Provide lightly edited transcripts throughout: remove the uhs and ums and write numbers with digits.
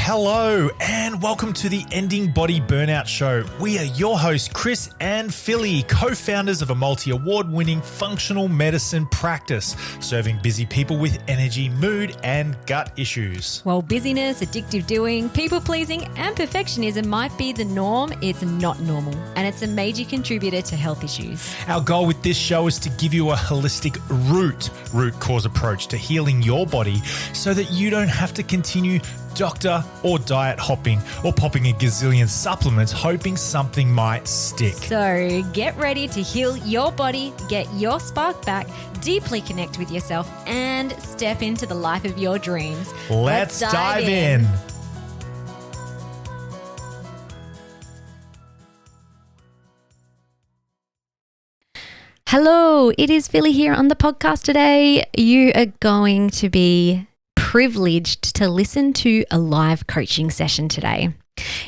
Hello and welcome to the Ending Body Burnout Show. We are your hosts, Chris and Philly, co-founders of a multi-award-winning functional medicine practice, serving busy people with energy, mood, and gut issues. While busyness, addictive doing, people-pleasing, and perfectionism might be the norm, it's not normal, and it's a major contributor to health issues. Our goal with this show is to give you a holistic root cause approach to healing your body so that you don't have to continue doctor or diet hopping or popping a gazillion supplements hoping something might stick. So get ready to heal your body, get your spark back, deeply connect with yourself, and step into the life of your dreams. Let's dive in. Hello, it is Philly here on the podcast today. You are going to be privileged to listen to a live coaching session today.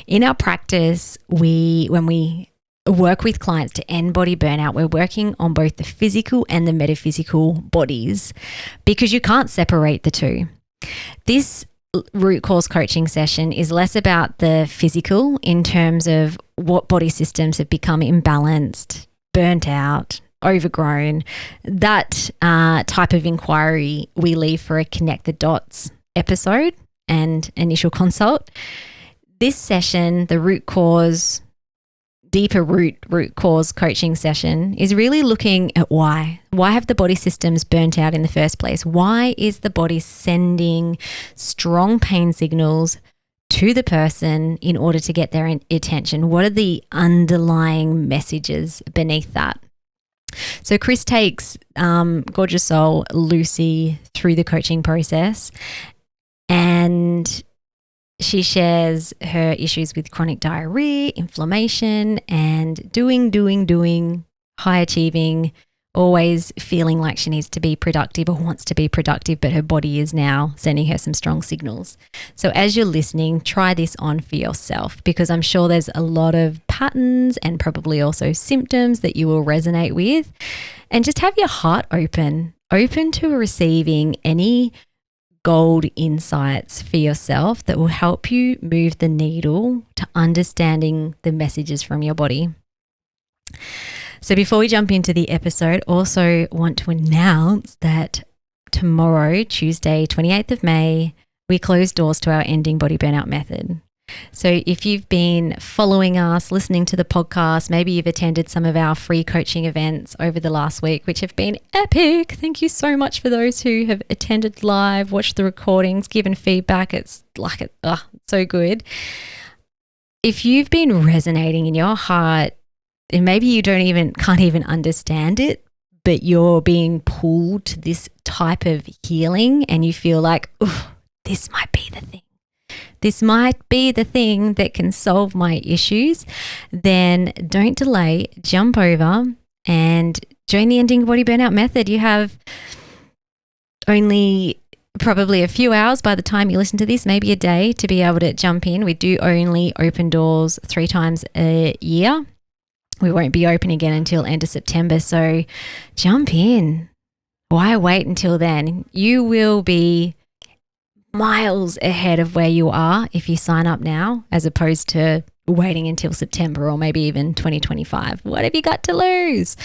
In our practice, when we work with clients to end body burnout, we're working on both the physical and the metaphysical bodies because you can't separate the two. This root cause coaching session is less about the physical in terms of what body systems have become imbalanced, burnt out, overgrown. That type of inquiry we leave for a connect the dots episode and initial consult. This session, the root cause, deeper root cause coaching session, is really looking at why. Why have the body systems burnt out in the first place? Why is the body sending strong pain signals to the person in order to get their attention? What are the underlying messages beneath that? So Chris takes gorgeous soul Lucy through the coaching process, and she shares her issues with chronic diarrhea, inflammation, and doing, high achieving, always feeling like she needs to be productive or wants to be productive, but her body is now sending her some strong signals. So as you're listening, try this on for yourself, because I'm sure there's a lot of patterns and probably also symptoms that you will resonate with. And just have your heart open to receiving any gold insights for yourself that will help you move the needle to understanding the messages from your body. So before we jump into the episode, also want to announce that tomorrow, Tuesday, 28th of May, we close doors to our Ending Body Burnout method. So if you've been following us, listening to the podcast, maybe you've attended some of our free coaching events over the last week, which have been epic. Thank you so much for those who have attended live, watched the recordings, given feedback. It's like, so good. If you've been resonating in your heart, and maybe you can't even understand it, but you're being pulled to this type of healing and you feel like, this might be the thing. This might be the thing that can solve my issues, then don't delay, jump over and join the Ending Body Burnout method. You have only probably a few hours by the time you listen to this, maybe a day, to be able to jump in. We do only open doors 3 times a year. We won't be open again until end of September. So jump in. Why wait until then? You will be miles ahead of where you are if you sign up now, as opposed to waiting until September or maybe even 2025. What have you got to lose?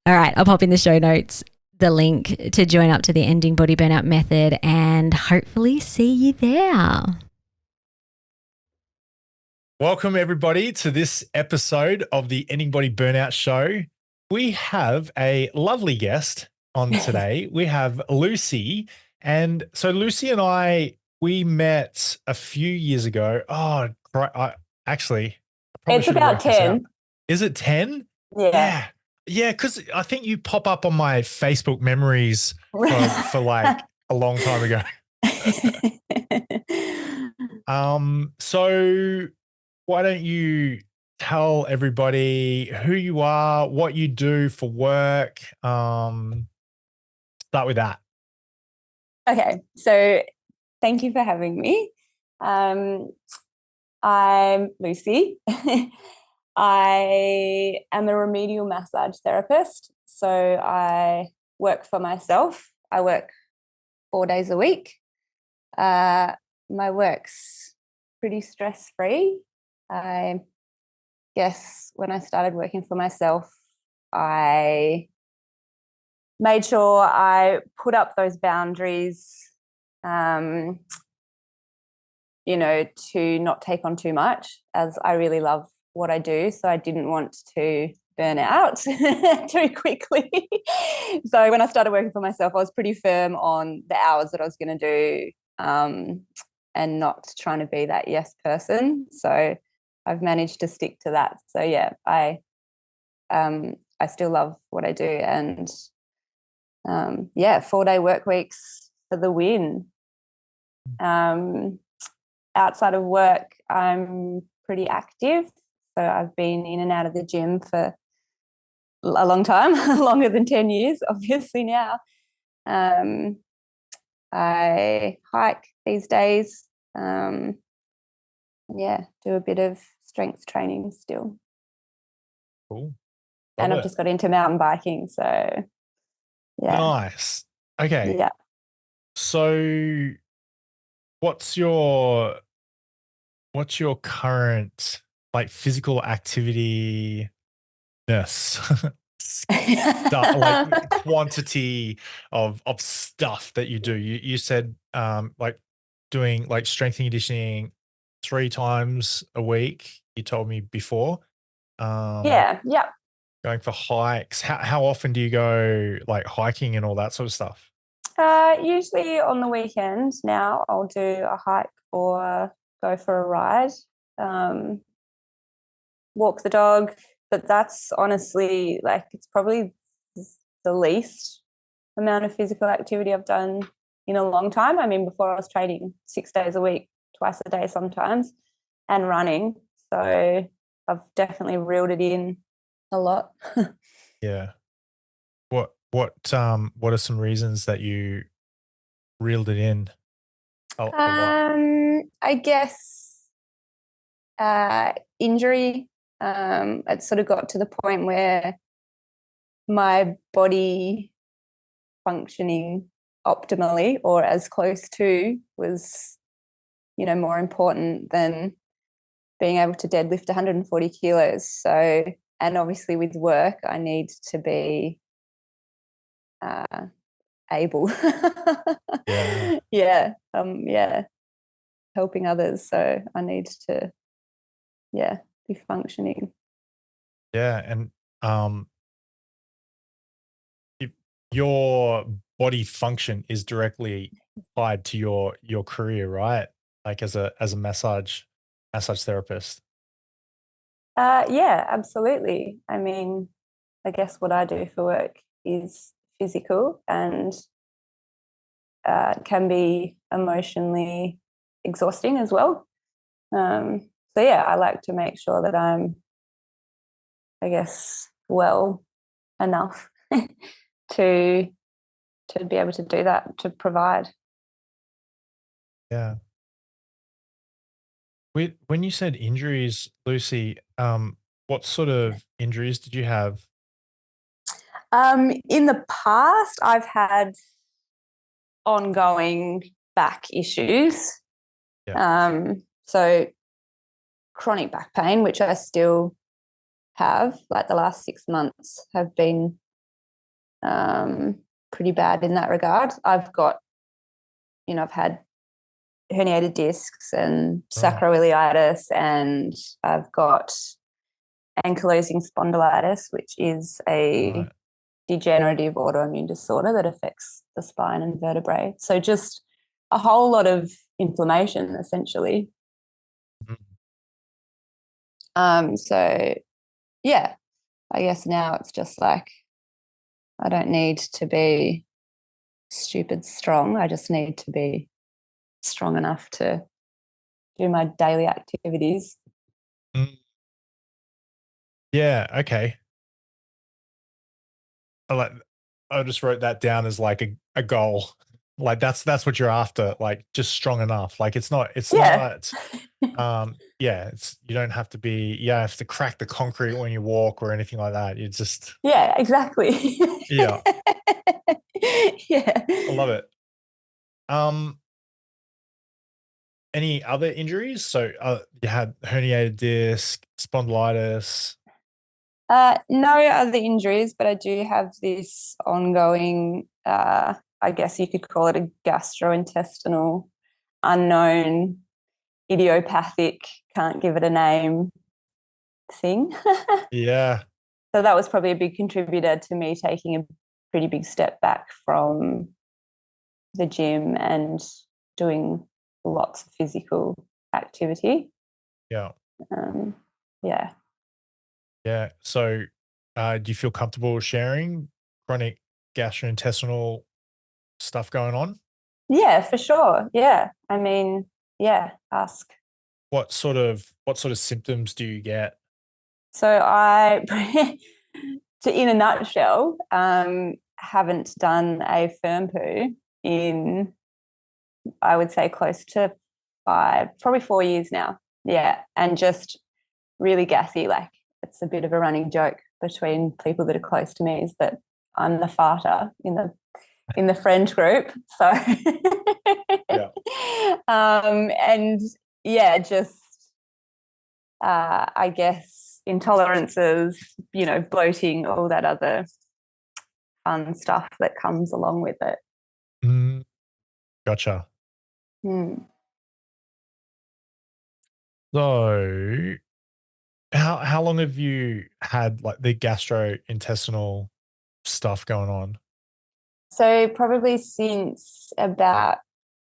All right, I'll pop in the show notes the link to join up to the Ending Body Burnout method and hopefully see you there. Welcome, everybody, to this episode of the Ending Body Burnout Show. We have a lovely guest on today. We have Lucy. And so Lucy and we met a few years ago. It's about 10. Is it 10? Yeah. Yeah, because I think you pop up on my Facebook memories for like a long time ago. So why don't you tell everybody who you are, what you do for work? Start with that. Okay, so thank you for having me. I'm Lucy. I am a remedial massage therapist. So I work for myself. I work 4 days a week. my work's pretty stress-free. I guess when I started working for myself, I made sure I put up those boundaries, to not take on too much, as I really love what I do. So I didn't want to burn out too quickly. So when I started working for myself, I was pretty firm on the hours that I was going to do, and not trying to be that yes person. So I've managed to stick to that. So yeah, I still love what I do, and 4-day work weeks for the win. Outside of work, I'm pretty active. So I've been in and out of the gym for a long time, longer than 10 years, obviously now. I hike these days. Do a bit of strength training still. Cool. And I've just got into mountain biking. So, yeah. Nice. Okay. Yeah. So what's your current like physical activity like quantity of stuff that you do? You said like doing like strength and conditioning 3 times a week, you told me before. Yeah. Going for hikes. How often do you go like hiking and all that sort of stuff? Usually on the weekend now I'll do a hike or go for a ride, walk the dog, but that's honestly like it's probably the least amount of physical activity I've done in a long time. I mean, before I was training 6 days a week, twice a day sometimes, and running. So I've definitely reeled it in a lot. Yeah. What are some reasons that you reeled it in a lot? I guess injury. It sort of got to the point where my body functioning optimally or as close to was, more important than being able to deadlift 140 kilos. So, and obviously with work, I need to be able. Yeah. Helping others. So I need to, be functioning. Yeah. And your body function is directly tied to your career, right? Like as a massage therapist. Yeah, absolutely. I mean, I guess what I do for work is physical and can be emotionally exhausting as well. So yeah, I like to make sure that I'm, I guess, well enough to be able to do that, to provide. Yeah. When you said injuries, Lucy, what sort of injuries did you have? In the past, I've had ongoing back issues. Yeah. So chronic back pain, which I still have, like the last 6 months have been pretty bad in that regard. I've got, I've had herniated discs and sacroiliitis, and I've got ankylosing spondylitis, which is a degenerative autoimmune disorder that affects the spine and vertebrae. So just a whole lot of inflammation, essentially. So yeah, I guess now it's just like I don't need to be stupid strong. I just need to be strong enough to do my daily activities. Yeah. Okay. I just wrote that down as like a goal. Like that's what you're after. Like just strong enough. Like it's not, it's you don't have to be, you have to crack the concrete when you walk or anything like that. You just, yeah, exactly. yeah. Yeah. I love it. any other injuries? So you had herniated disc, spondylitis. No other injuries, but I do have this ongoing, I guess you could call it a gastrointestinal unknown idiopathic, can't give it a name thing. Yeah. So that was probably a big contributor to me taking a pretty big step back from the gym and doing lots of physical activity. Yeah. Yeah. Yeah. So do you feel comfortable sharing chronic gastrointestinal stuff going on? Yeah, for sure. Yeah. I mean, yeah, ask. What sort of symptoms do you get? So in a nutshell, haven't done a firm poo in, I would say, close to 5, probably 4 years now. Yeah, and just really gassy. Like, it's a bit of a running joke between people that are close to me is that I'm the farter in the friend group. So, Yeah. and yeah, just I guess intolerances, bloating, all that other fun stuff that comes along with it. Gotcha. Mm. So how long have you had like the gastrointestinal stuff going on? So probably since about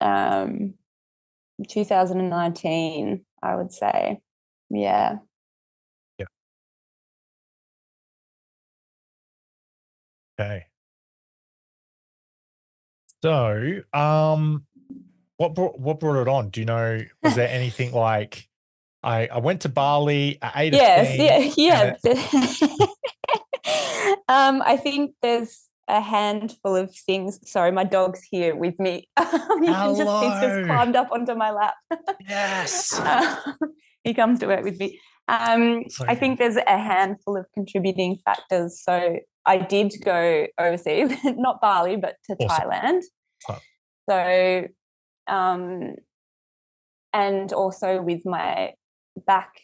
2019, I would say. Yeah. Yeah. Okay. So, what brought it on? Do you know, was there anything like I went to Bali, I ate a Yes. thing, Yeah. and Yeah. I think there's a handful of things. Sorry, my dog's here with me. You can just see he's just hello. climbed up onto my lap. Yes. He comes to work with me. So I think there's a handful of contributing factors. So I did go overseas, not Bali, but to awesome. Thailand. Huh. So, and also with my back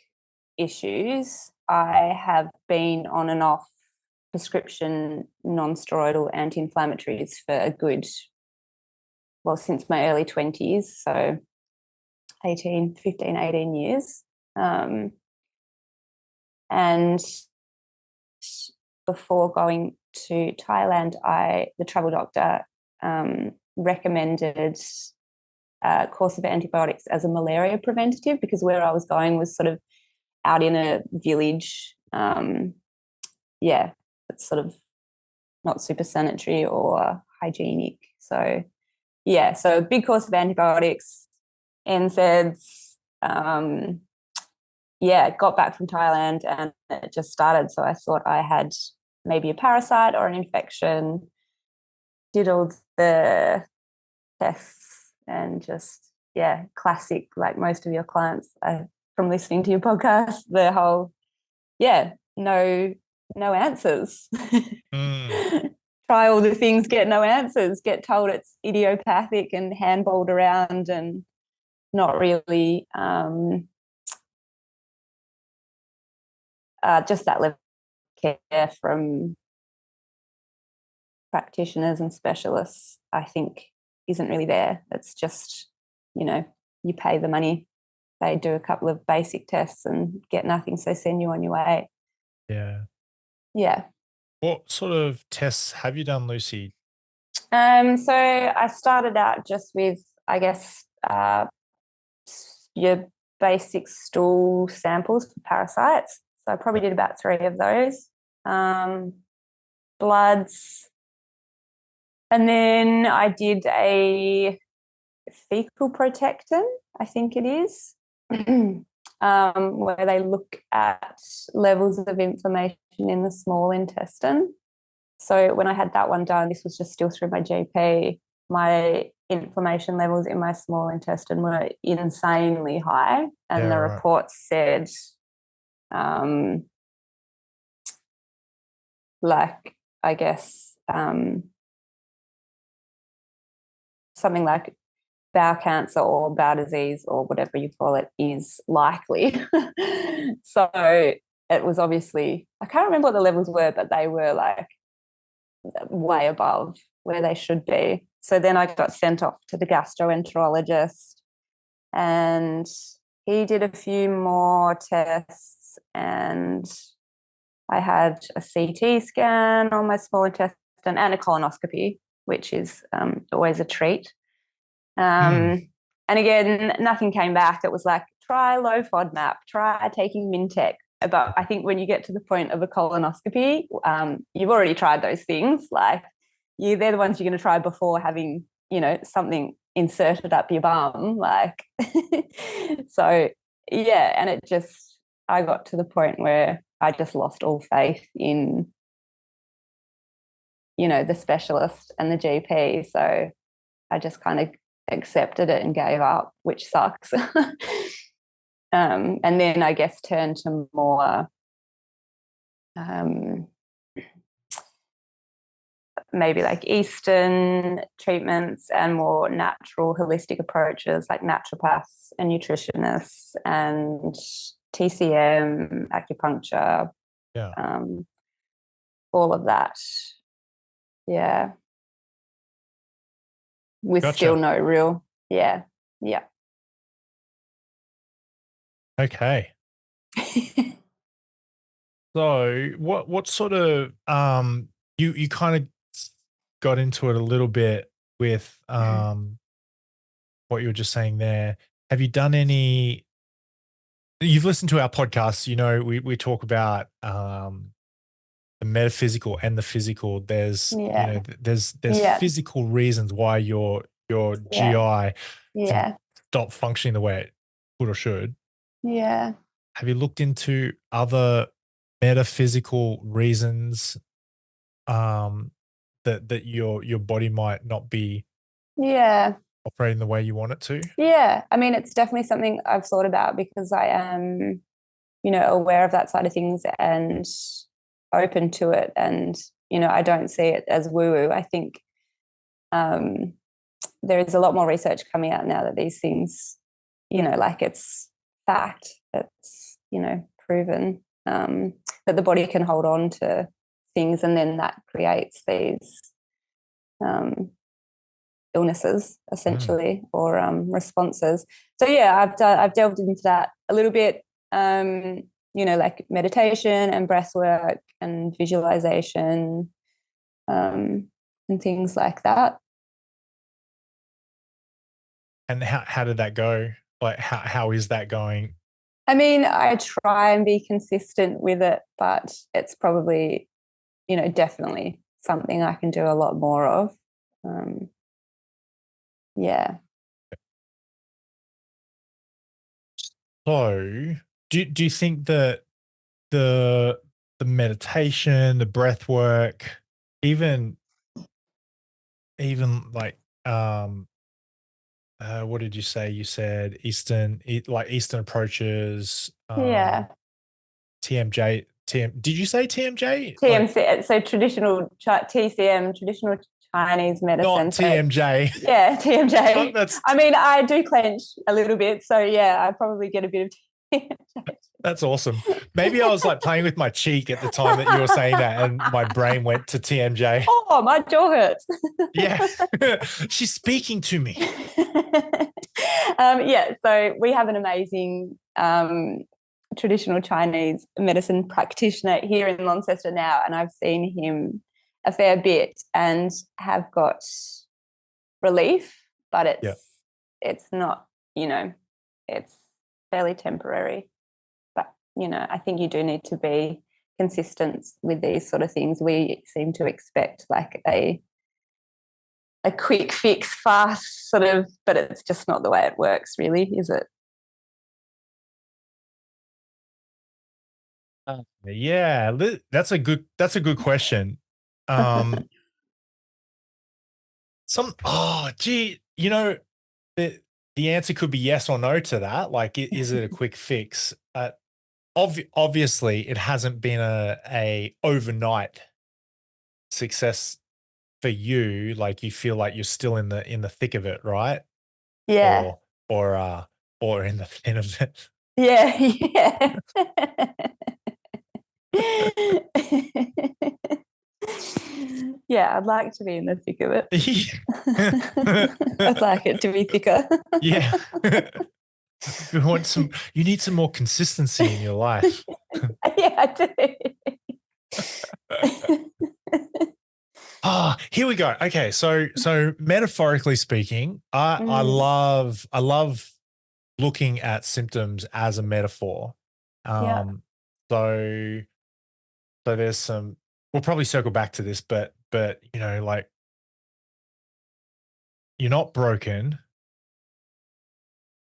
issues, I have been on and off prescription non-steroidal anti-inflammatories for a good, since my early 20s, so 18 years. And before going to Thailand, the travel doctor recommended a course of antibiotics as a malaria preventative, because where I was going was sort of out in a village. It's sort of not super sanitary or hygienic. So so a big course of antibiotics, NSAIDs. Got back from Thailand and it just started. So I thought I had maybe a parasite or an infection, did all the tests and just, classic, like most of your clients, from listening to your podcast, the whole, no answers. Try all the things, get no answers, get told it's idiopathic and handballed around and not really just that level of care from practitioners and specialists, I think, isn't really there. It's just, you pay the money, they do a couple of basic tests and get nothing, so send you on your way. Yeah. Yeah. What sort of tests have you done, Lucy? So I started out just with, I guess, your basic stool samples for parasites. So I probably did about 3 of those. Bloods. And then I did a fecal protectin, I think it is, where they look at levels of inflammation in the small intestine. So when I had that one done, this was just still through my GP, my inflammation levels in my small intestine were insanely high. And the report said, I guess, something like bowel cancer or bowel disease or whatever you call it is likely. So it was obviously, I can't remember what the levels were, but they were like way above where they should be. So then I got sent off to the gastroenterologist, and he did a few more tests, and I had a CT scan on my small intestine and a colonoscopy, which is always a treat. And again, nothing came back. It was like, try low FODMAP, try taking Mintec. But I think when you get to the point of a colonoscopy, you've already tried those things. Like, they're the ones you're going to try before having, something inserted up your bum. Like, so yeah, and I got to the point where I just lost all faith in, the specialist and the GP. So I just kind of accepted it and gave up, which sucks. And then I guess turned to more maybe like Eastern treatments and more natural holistic approaches like naturopaths and nutritionists and TCM, acupuncture, all of that. Yeah. With still no real. Yeah. Yeah. Okay. So what sort of you kind of got into it a little bit with what you were just saying there. Have you done any? You've listened to our podcasts, we talk about the metaphysical and the physical. There's there's physical reasons why your GI can stop functioning the way it would or should. Yeah. Have you looked into other metaphysical reasons that your body might not be operating the way you want it to? Yeah. I mean, it's definitely something I've thought about because I am, aware of that side of things and open to it. And, I don't see it as woo-woo. I think there is a lot more research coming out now that these things, like it's fact, it's, proven that the body can hold on to things, and then that creates these illnesses essentially, or responses. So yeah, I've delved into that a little bit, like meditation and breath work and visualization, and things like that. And how did that go? Like how is that going? I mean, I try and be consistent with it, but it's probably, definitely something I can do a lot more of. Yeah. So do you think that the meditation, the breath work, even like what did you say? You said Eastern approaches, TMJ, did you say TMJ? TMC, so traditional TCM, traditional Chinese medicine. Not TMJ. Yeah, TMJ. I mean, I do clench a little bit, so yeah, I probably get a bit of TMJ. That's awesome. Maybe I was like playing with my cheek at the time that you were saying that, and my brain went to TMJ. Oh, my jaw hurts. Yeah, she's speaking to me. Yeah, so we have an amazing traditional Chinese medicine practitioner here in Launceston now, and I've seen him a fair bit and have got relief, but it's not, it's fairly temporary. But, I think you do need to be consistent with these sort of things. We seem to expect like a quick fix, fast sort of, but it's just not the way it works really, is it? Yeah, that's a good question. The answer could be yes or no to that. Like, is it a quick fix? Obviously, it hasn't been a overnight success for you. Like, you feel like you're still in the thick of it, right? Yeah. or in the thin of it. Yeah. Yeah. Yeah, I'd like to be in the thick of it. I'd like it to be thicker. Yeah. You need some more consistency in your life. Yeah, I do. Oh, here we go. Okay, so metaphorically speaking, I love looking at symptoms as a metaphor. Yeah. So there's some. We'll probably circle back to this, but like you're not broken.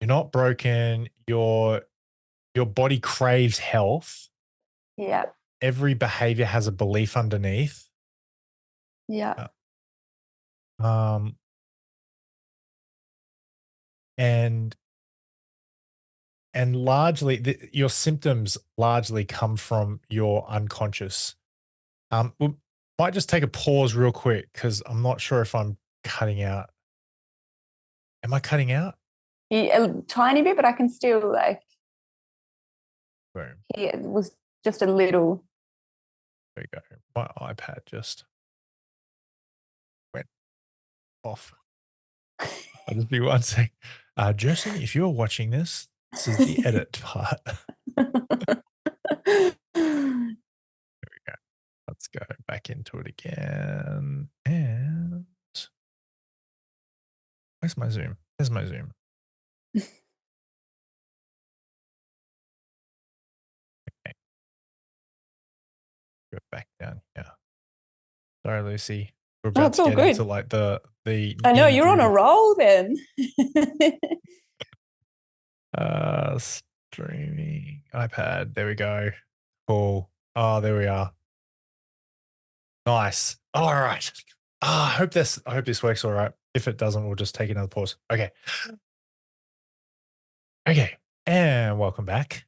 You're not broken. Your body craves health. Yeah. Every behavior has a belief underneath. Yeah. Um, and largely your symptoms largely come from your unconscious. We might just take a pause real quick because I'm not sure if I'm cutting out. Am I cutting out? Yeah, a tiny bit, but I can still like Boom. hear. It was just a little. There you go. My iPad just went off. I'll just be one sec. Justin, if you're watching this is the edit part. Let's go back into it again. And where's my Zoom? There's my Zoom. Okay. Go back down here. Sorry, Lucy. We're Oh, about it's to all get good. into like the I know you're on a nitty-gritty. roll then. Streaming iPad. There we go. Cool. Oh, there we are. Nice. All right. I hope this works all right. If it doesn't, we'll just take another pause. Okay. Okay. And welcome back.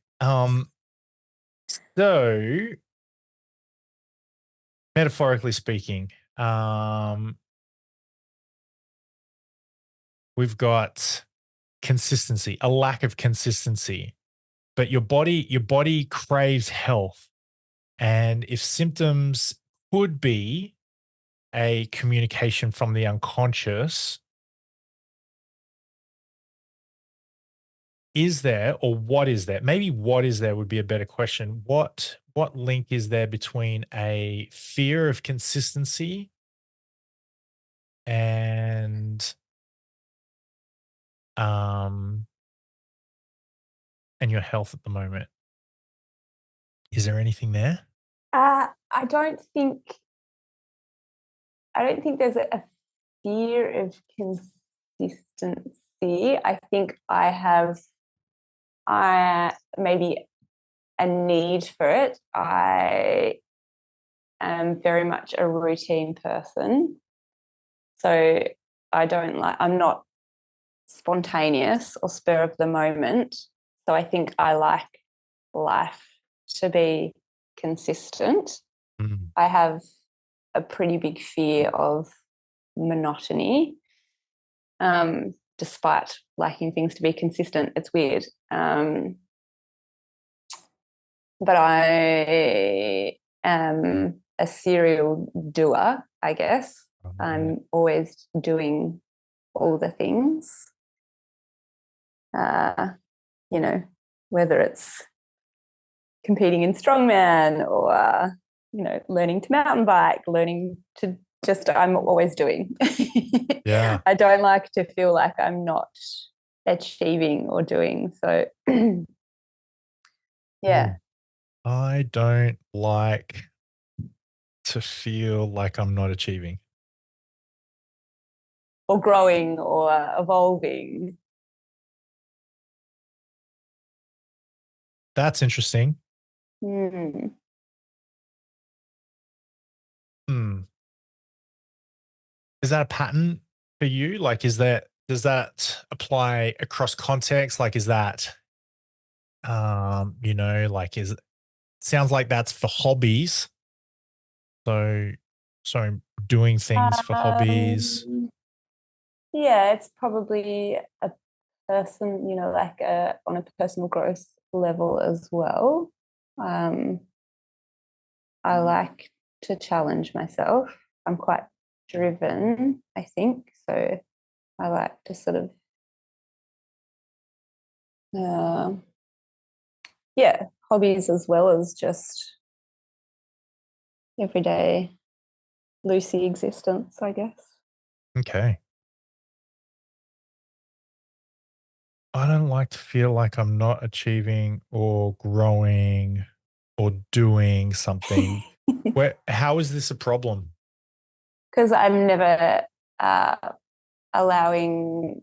So metaphorically speaking, we've got consistency, a lack of consistency, but your body craves health. And if symptoms could be a communication from the unconscious, is there, or what is there? Maybe what is there would be a better question. What link is there between a fear of consistency and um and your health at the moment? Is there anything there? I don't think there's a fear of consistency. I think I maybe a need for it. I am very much a routine person. So I'm not spontaneous or spur of the moment. So I think I like life to be consistent. Mm. I have a pretty big fear of monotony, despite liking things to be consistent. It's weird. But I am a serial doer, I guess. I'm always doing all the things. Whether it's competing in strongman or learning to mountain bike, learning to I'm always doing. Yeah. I don't like to feel like I'm not achieving or doing. So yeah. I don't like to feel like I'm not achieving. Or growing or evolving. That's interesting. Mm. Is that a pattern for you? Like, does that apply across context? Like, is that, like, sounds like that's for hobbies. So doing things for hobbies. Yeah, it's probably a person, like on a personal growth level as well. I like to challenge myself. I'm quite driven, I think. So I like to sort of, hobbies as well as just everyday Lucy existence, I guess. Okay. I don't like to feel like I'm not achieving or growing or doing something. How is this a problem? Because I'm never allowing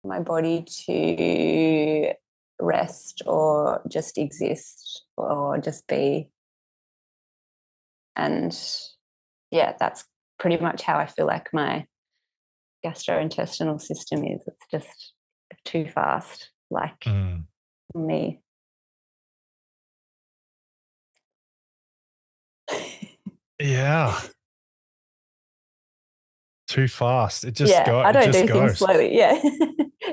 my body to rest or just exist or just be. And yeah, that's pretty much how I feel like my gastrointestinal system is. It's just too fast, like me. Yeah. Too fast. It just Yeah, I don't do things goes. slowly. Yeah.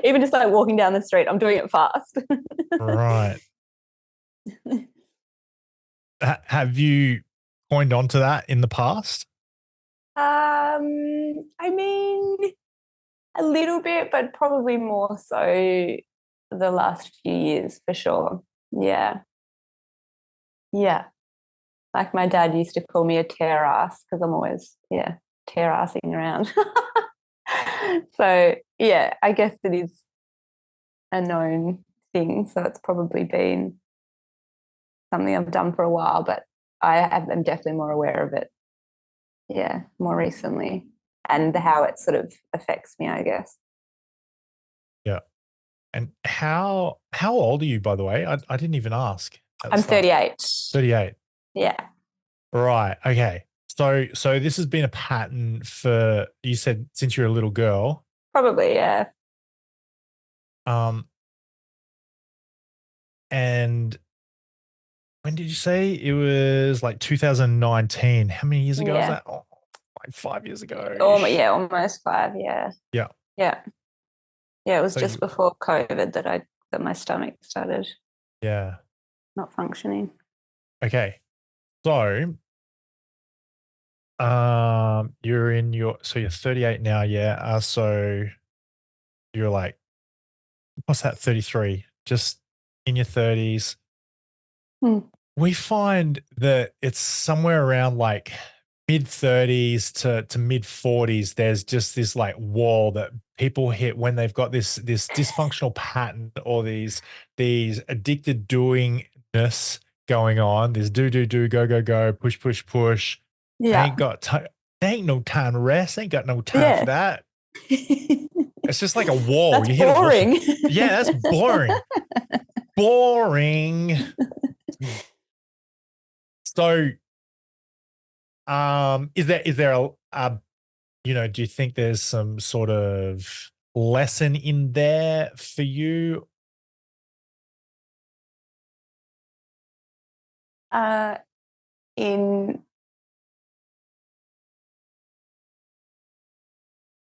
Even just like walking down the street, I'm doing it fast. Right. Have you coined onto that in the past? I mean, a little bit, but probably more so the last few years for sure. Yeah. Yeah. Like my dad used to call me a tear ass because I'm always, tear assing around. So, yeah, I guess it is a known thing. So it's probably been something I've done for a while, but I'm definitely more aware of it. Yeah, more recently, and how it sort of affects me, I guess. Yeah. And how old are you, by the way? I didn't even ask. I'm 38. 38. Yeah. Right. Okay. So this has been a pattern for, you said, since you're a little girl. Probably, yeah. And when did you say it was? Like 2019? How many years ago was that? Oh, like 5 years ago. Almost 5. Yeah. Yeah. Yeah. Yeah. It was So just before COVID that my stomach started. Yeah. Not functioning. Okay. So, you're 38 now. Yeah. So you're like, what's that? 33, just in your 30s. We find that it's somewhere around like mid 30s to mid 40s. There's just this like wall that people hit when they've got this dysfunctional pattern or these addicted doingness going on. This do go push. Yeah. Ain't no time to rest. Ain't got no time for that. It's just like a wall. That's You hit boring. a wall. Yeah, that's boring. Boring. So, is there a do you think there's some sort of lesson in there for you? In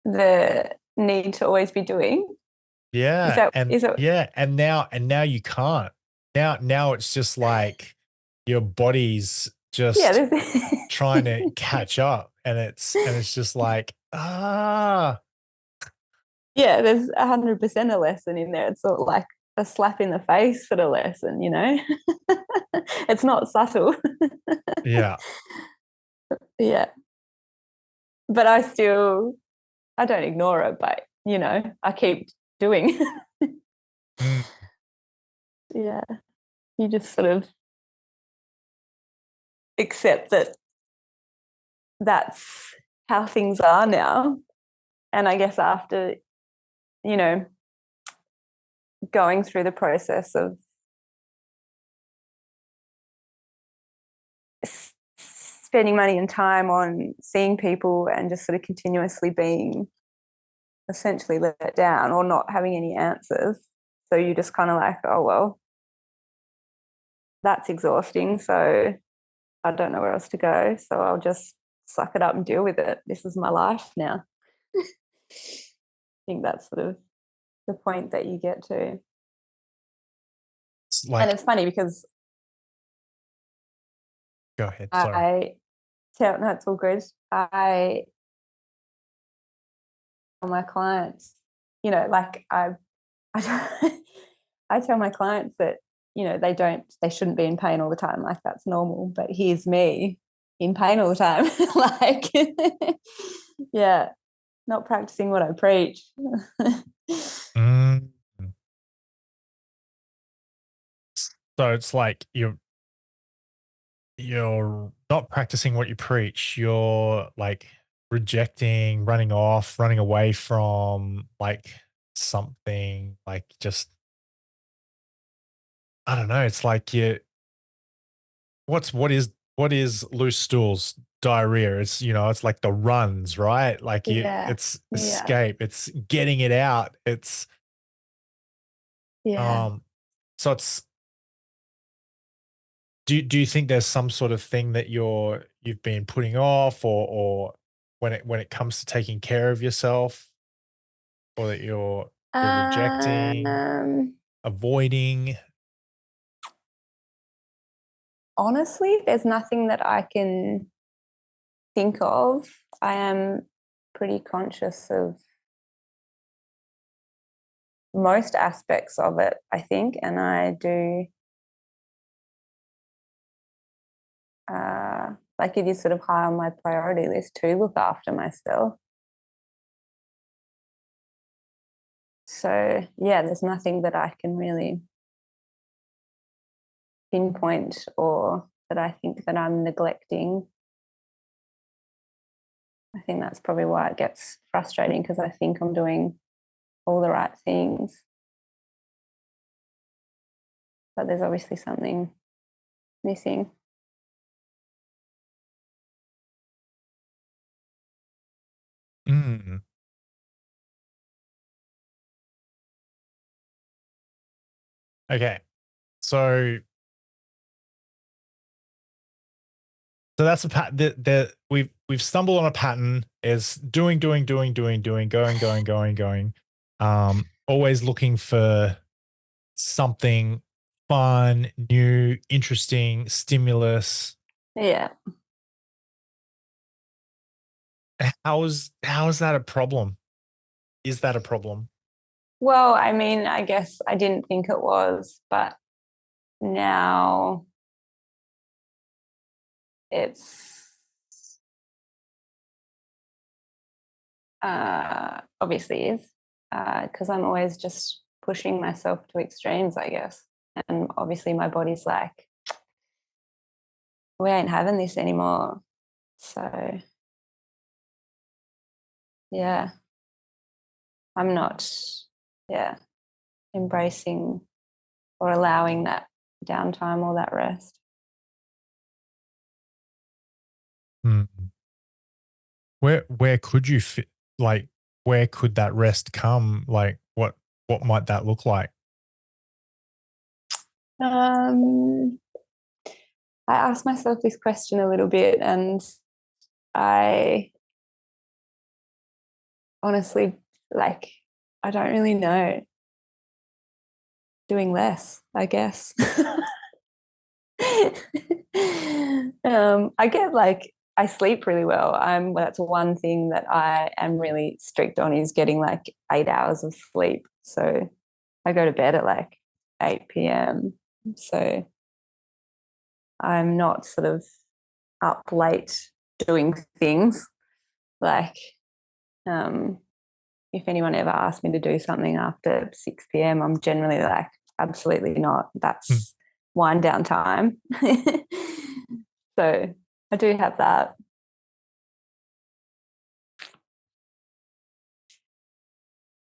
the need to always be doing. Yeah, Is and now you can't. Now it's just like your body's just trying to catch up, and it's just like Yeah, there's 100% a lesson in there. It's sort of like a slap in the face sort of lesson, It's not subtle. Yeah. Yeah. But I don't ignore it, but, I keep doing. Yeah. You just sort of accept that that's how things are now. And I guess after, going through the process of spending money and time on seeing people and just sort of continuously being essentially let down or not having any answers. So you just kind of like, oh, well, that's exhausting. So I don't know where else to go. So I'll just suck it up and deal with it. This is my life now. I think that's sort of the point that you get to. It's like, and it's funny because go ahead. Sorry. no, it's all good. I tell my clients, like I I tell my clients that, they shouldn't be in pain all the time. Like, that's normal. But here's me in pain all the time. Like, yeah, not practicing what I preach. Mm. So it's like you're not practicing what you preach. You're like rejecting, running off, running away from like something, like just, I don't know. It's like what is loose stools? Diarrhea. It's, it's like the runs, right? Like Yeah, it's yeah, escape. It's getting it out. It's yeah. so it's, do you think there's some sort of thing that you've been putting off, or when it comes to taking care of yourself, or that you're rejecting, Um, avoiding? Honestly, there's nothing that I can think of. I am pretty conscious of most aspects of it, I think, and I do like, it is sort of high on my priority list to look after myself. So yeah, there's nothing that I can really pinpoint or that I think that I'm neglecting. I think that's probably why it gets frustrating, because I think I'm doing all the right things, but there's obviously something missing. Mm. Okay, so that's a pattern that we've stumbled on. A pattern is doing, going. Always looking for something fun, new, interesting, stimulus. Yeah. How is that a problem? Is that a problem? Well, I mean, I guess I didn't think it was, but now it's obviously is, because I'm always just pushing myself to extremes, I guess. And obviously my body's like, we ain't having this anymore. So yeah, I'm not, yeah, embracing or allowing that downtime or that rest. Hmm. Where could you fit, like, where could that rest come? Like, what might that look like? Um, I asked myself this question a little bit, and I honestly, like, I don't really know. Doing less, I guess. I get, like, I sleep really well. That's one thing that I am really strict on, is getting like 8 hours of sleep. So I go to bed at like 8 p.m. So I'm not sort of up late doing things. Like, if anyone ever asks me to do something after 6 p.m., I'm generally like, absolutely not. Hmm. That's wind down time. So I do have that.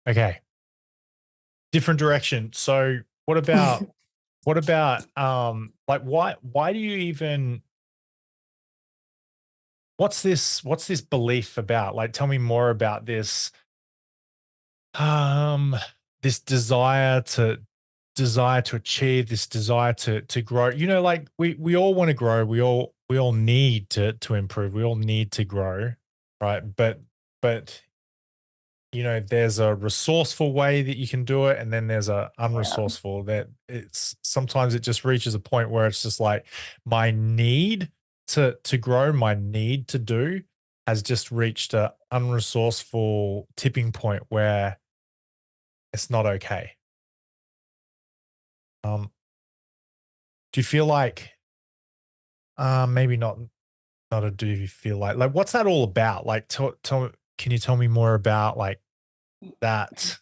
Okay, different direction. So what about like, why do you even, what's this belief about? Like, tell me more about um this desire to achieve, this desire to grow. Like, we all want to grow. We all need to improve. We all need to grow, right? But there's a resourceful way that you can do it, and then there's a unresourceful. That it's sometimes it just reaches a point where it's just like my need to grow, my need to do has just reached a unresourceful tipping point where it's not okay. Do you feel like maybe not a do you feel like what's that all about? Like can you tell me more about like that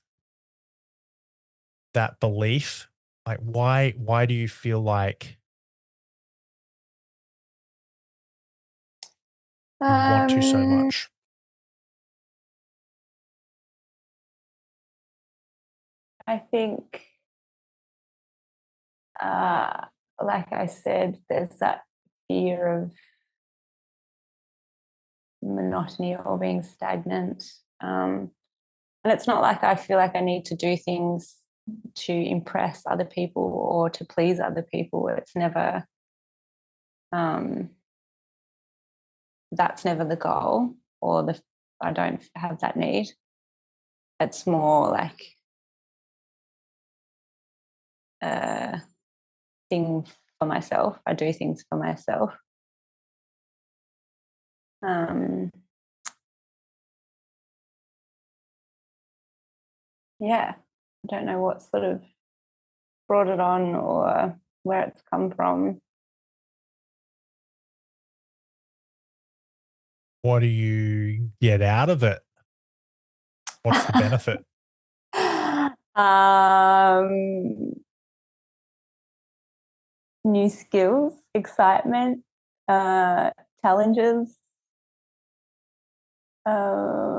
belief? Like why do you feel like you want to so much? I think, like I said, there's that fear of monotony or being stagnant. And it's not like I feel like I need to do things to impress other people or to please other people. It's never, that's never the goal, or I don't have that need. It's more like a thing for myself. I do things for myself. Yeah, I don't know what sort of brought it on or where it's come from. What do you get out of it? What's the benefit? New skills, excitement, challenges, fun.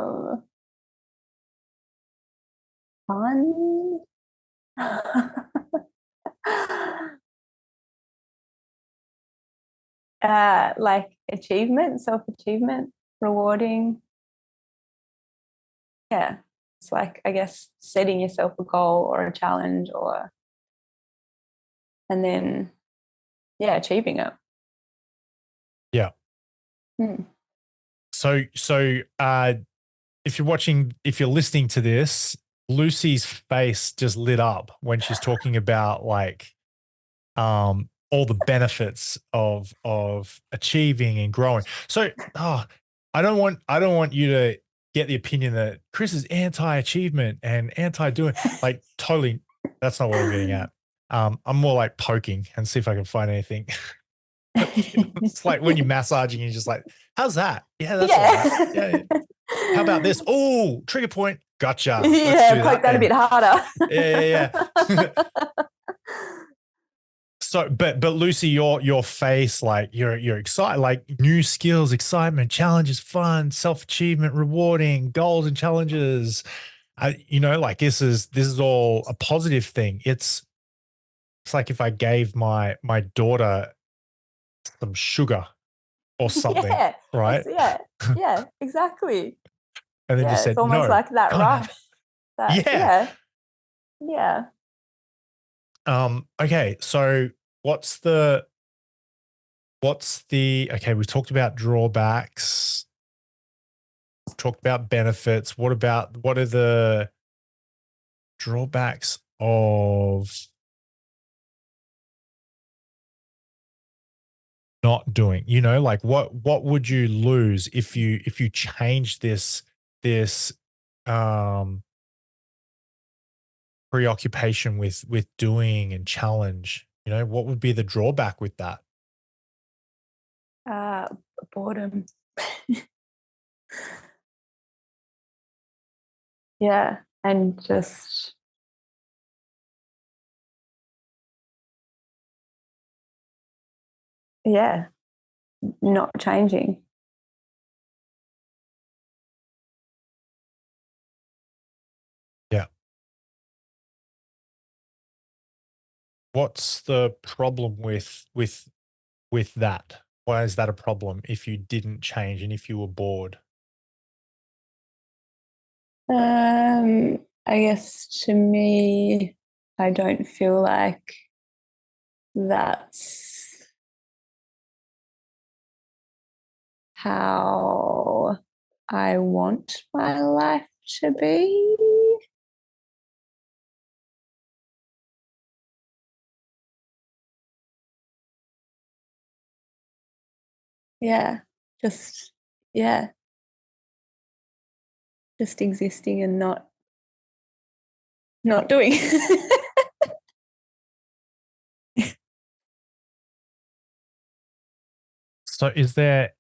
Like achievement, self-achievement, rewarding. Yeah, it's like, I guess, setting yourself a goal or a challenge, and then achieving it. Yeah. So if you're listening to this, Lucy's face just lit up when she's talking about like all the benefits of achieving and growing. So I don't want you to get the opinion that Chris is anti-achievement and anti-doing. Like, totally, that's not what I'm getting at. I'm more like poking and see if I can find anything. It's like when you're massaging, you're just like, how's that? Yeah, that's all right. Yeah. How about this? Oh, trigger point. Gotcha. Let's do poke that then. a bit harder. Yeah. So, but Lucy, your face, like you're excited, like new skills, excitement, challenges, fun, self-achievement, rewarding, goals and challenges. Like this is all a positive thing. It's like if I gave my daughter some sugar or something, right? Yeah, exactly. And then just It's said, almost no, like that rush. Yeah. Okay, so what's the okay, we talked about drawbacks, talked about benefits. What are the drawbacks of not doing? Like what would you lose if you change this preoccupation with doing and challenge? What would be the drawback with that? Boredom. Yeah, and just not changing. Yeah. What's the problem with that? Why is that a problem if you didn't change and if you were bored? I guess to me, I don't feel like that's how I want my life to be. Yeah, just existing and not doing. So is there,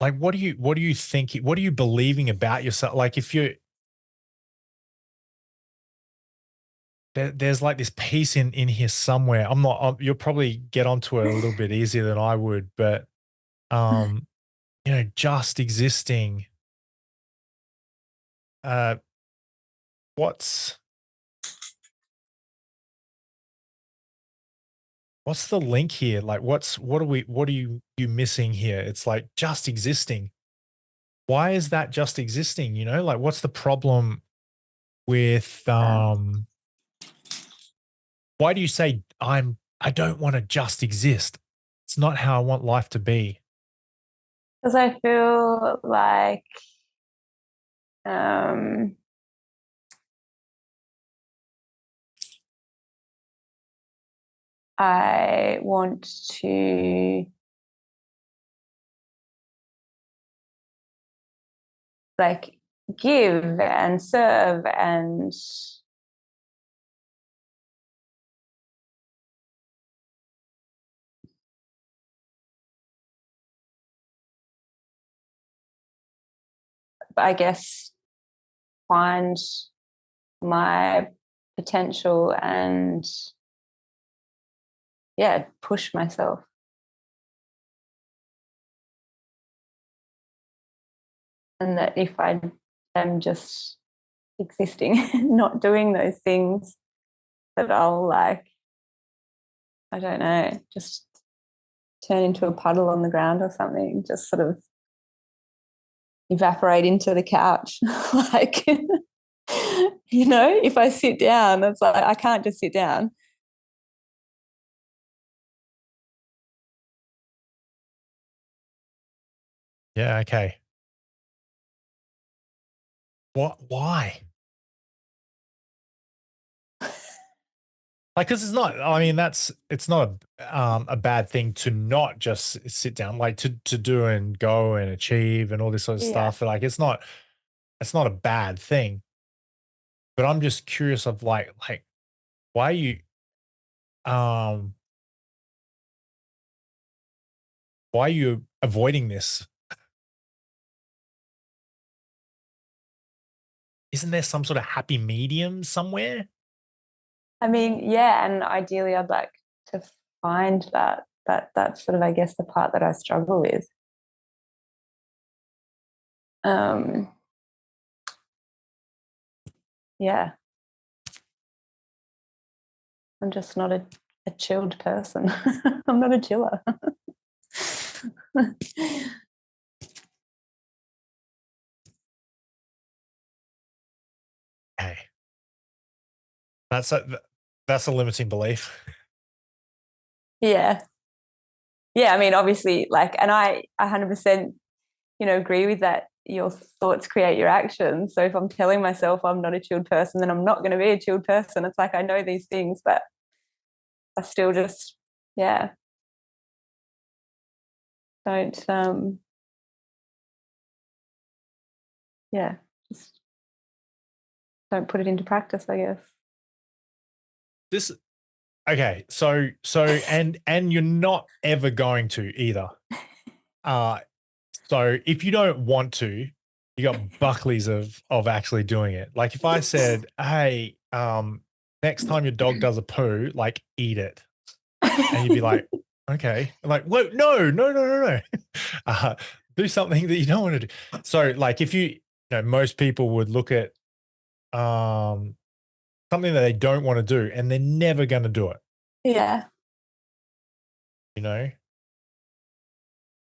like, what do you think, what are you believing about yourself? Like, if there's like this piece in here somewhere. You'll probably get onto it a little bit easier than I would, but just existing. What's the link here? Like, what are you missing here? It's like just existing. Why is that just existing? Like, what's the problem with, why do you say I don't want to just exist? It's not how I want life to be. Because I feel like I want to like give and serve and I guess find my potential and push myself. And that if I am just existing, not doing those things, that I'll like, I don't know, just turn into a puddle on the ground or something, just sort of evaporate into the couch. Like, if I sit down, that's like, I can't just sit down. Yeah. Okay. Why? Like, because it's not, I mean, it's not a bad thing to not just sit down, like to do and go and achieve and all this sort of stuff. Like, it's not a bad thing. But I'm just curious of like, why are you, why are you avoiding this? Isn't there some sort of happy medium somewhere? I mean, yeah, and ideally I'd like to find that, but that's sort of, I guess, the part that I struggle with. Yeah. I'm just not a chilled person. I'm not a chiller. Hey, that's a limiting belief. Yeah. Yeah, I mean, obviously, like, and I 100%, agree with that. Your thoughts create your actions. So if I'm telling myself I'm not a chilled person, then I'm not going to be a chilled person. It's like I know these things, but I still just, don't, just don't put it into practice, I guess. This Okay, so and you're not ever going to either. So if you don't want to, you got Buckleys of actually doing it. Like, if I said, "Hey, next time your dog does a poo, like, eat it," and you'd be like, "Okay," I'm like, "Whoa, no. Do something that you don't want to do." So, like, if most people would look at something that they don't want to do, and they're never going to do it. Yeah.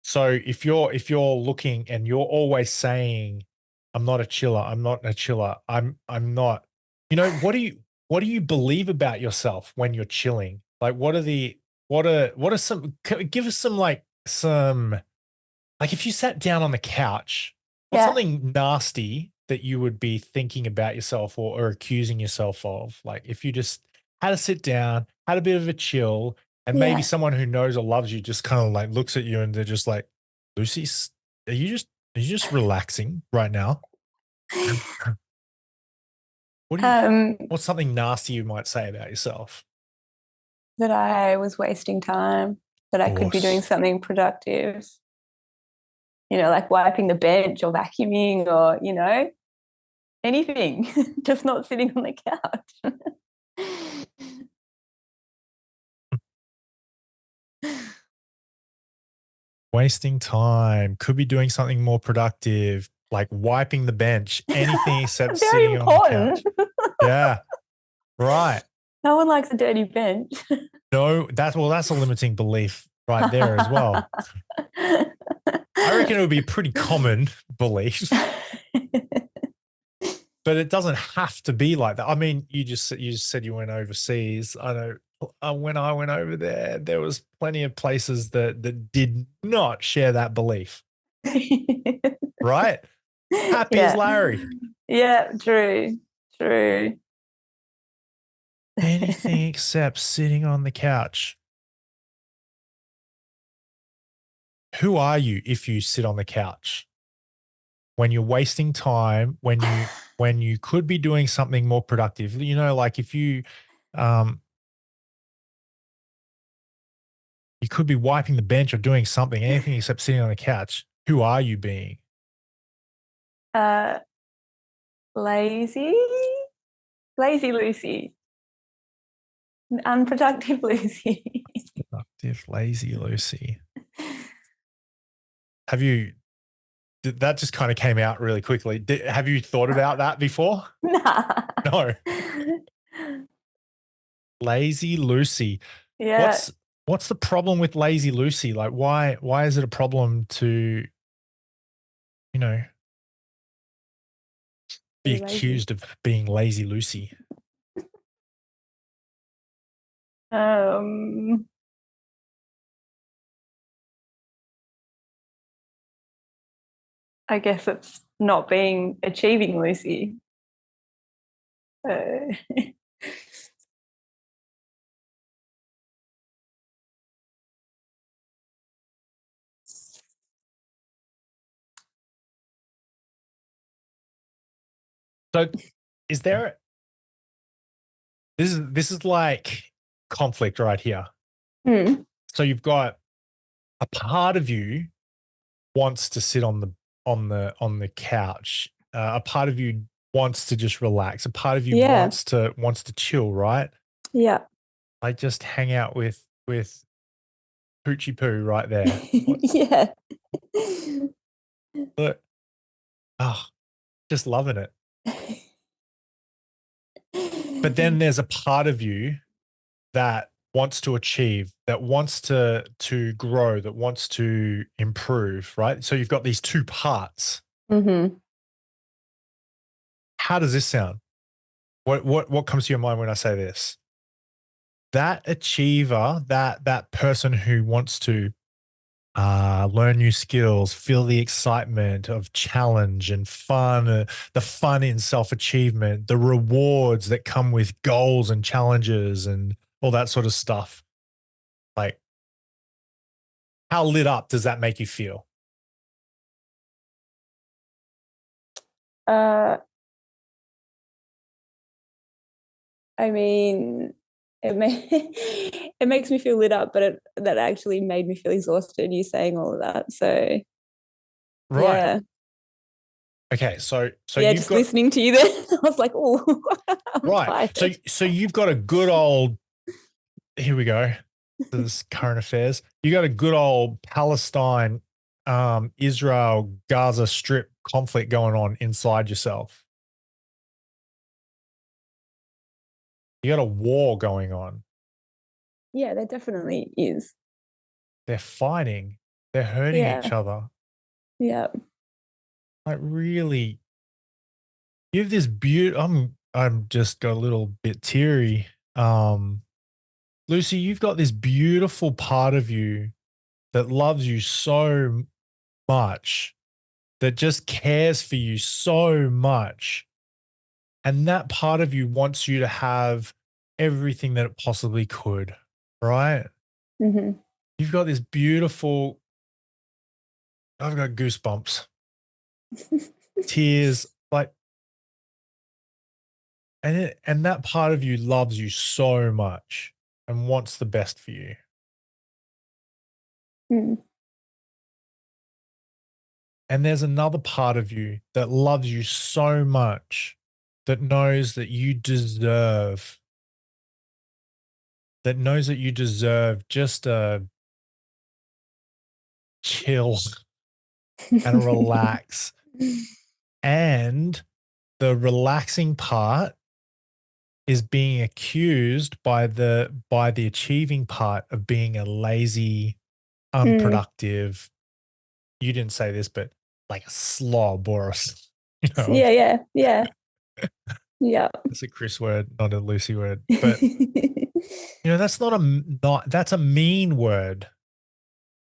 So if you're looking and you're always saying, "I'm not a chiller, I'm not a chiller, I'm not," what do you believe about yourself when you're chilling? Like, what are some, give us some, like, some like if you sat down on the couch, what's Yeah. something nasty that you would be thinking about yourself or accusing yourself of? Like if you just had to sit down, had a bit of a chill, and maybe Yeah. someone who knows or loves you just kind of like looks at you and they're just like, Lucy, are you just relaxing right now? What do you, Um, what's something nasty you might say about yourself? that I was wasting time, that I could be doing Course. something productive, like wiping the bench or vacuuming or, anything, just not sitting on the couch. Wasting time, could be doing something more productive, like wiping the bench, anything except Very sitting on the important. couch. Yeah, right. No one likes a dirty bench. No, that's a limiting belief right there as well. I reckon it would be a pretty common belief, but it doesn't have to be like that. I mean, you just said you went overseas. I know when I went over there, there was plenty of places that did not share that belief, right? Happy as Yeah. Larry. Yeah, true. True. Anything except sitting on the couch. Who are you if you sit on the couch? When you're wasting time, when you could be doing something more productive, like if um you could be wiping the bench or doing something, anything except sitting on the couch. Who are you being? uh lazy. Lazy Lucy. Unproductive Lucy. Productive, lazy Lucy. Have you that just kind of came out really quickly. Have you thought about that before? Nah. No. Lazy Lucy. Yeah. What's the problem with lazy Lucy? Like why is it a problem to, you know, be Be lazy. accused of being lazy Lucy? Um I guess it's not being achieving Lucy. Uh, So is there this is like conflict right here. hmm. So you've got a part of you wants to sit on the couch. A part of you wants to just relax. A part of you Yeah. wants to chill, right? Yeah. Like just hang out with Poochie Poo right there. What Yeah. look, oh, just loving it. But then there's a part of you that wants to achieve, that wants to grow, that wants to improve, right? So you've got these two parts. hmm. How does this sound? What comes to your mind when I say this? That achiever, that person who wants to learn new skills, feel the excitement of challenge and fun, the fun in self achievement, the rewards that come with goals and challenges and all that sort of stuff. Like, how lit up does that make you feel? Uh, I mean, it makes me feel lit up, but that actually made me feel exhausted. You saying all of that, so Right. yeah, Okay. So yeah. you've Just got listening to you, then I was like, oh, I'm right. tired. So you've got a good old. Here we go. This current affairs. You got a good old Palestine, Israel, Gaza Strip conflict going on inside yourself. You got a war going on. Yeah, there definitely is. They're fighting. They're hurting each Yeah, other. yeah. Like really, you have this beauty. I'm just got a little bit teary. Lucy, you've got this beautiful part of you that loves you so. much, that just cares for you so much. And that part of you wants you to have everything that it possibly could, right? Mm-hmm. You've got this beautiful, I've got goosebumps, tears, like, and that part of you loves you so much and wants the best for you. Mm. And there's another part of you that loves you so much, that knows that you deserve, just a chill and relax. And the relaxing part is being accused by the achieving part of being a lazy, Mm. unproductive, you didn't say this, but like a slob or a, you know, Yeah. Yeah. it's a Chris word, not a Lucy word. But you know, that's a mean word.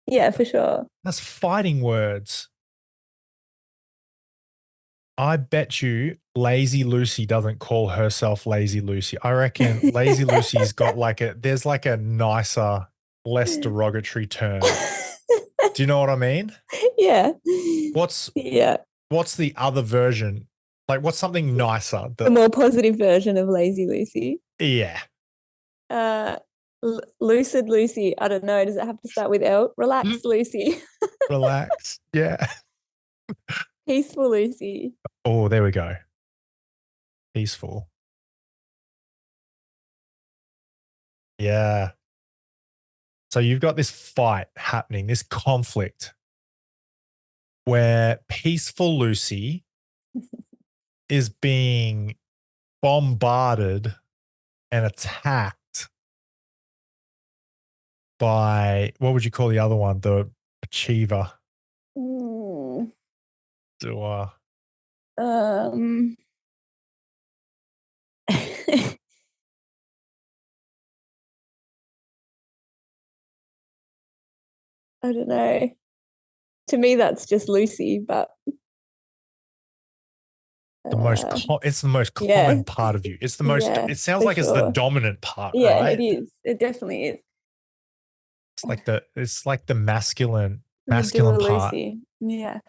Yeah, for sure. That's fighting words. I bet you Lazy Lucy doesn't call herself Lazy Lucy. I reckon Lazy Lucy's got there's like a nicer, less derogatory term. Do you know what I mean? Yeah. What's Yeah. the other version? Like, what's something nicer The more positive version of Lazy Lucy. yeah. Uh, Lucid Lucy. I don't know. Does it have to start with L? Relaxed Lucy. Relax. Yeah. Peaceful Lucy. Oh, there we go. Peaceful. Yeah. So you've got this fight happening, this conflict where peaceful Lucy is being bombarded and attacked by, what would you call the other one? The achiever. Mm. Doer. Um. I don't know. To me, that's just Lucy, but It's the most yeah, common part of you. It's the most, yeah, it sounds for like it's the sure. dominant part, Yeah, it right? is. It definitely is. It's like the masculine The doer part. Lucy. Yeah.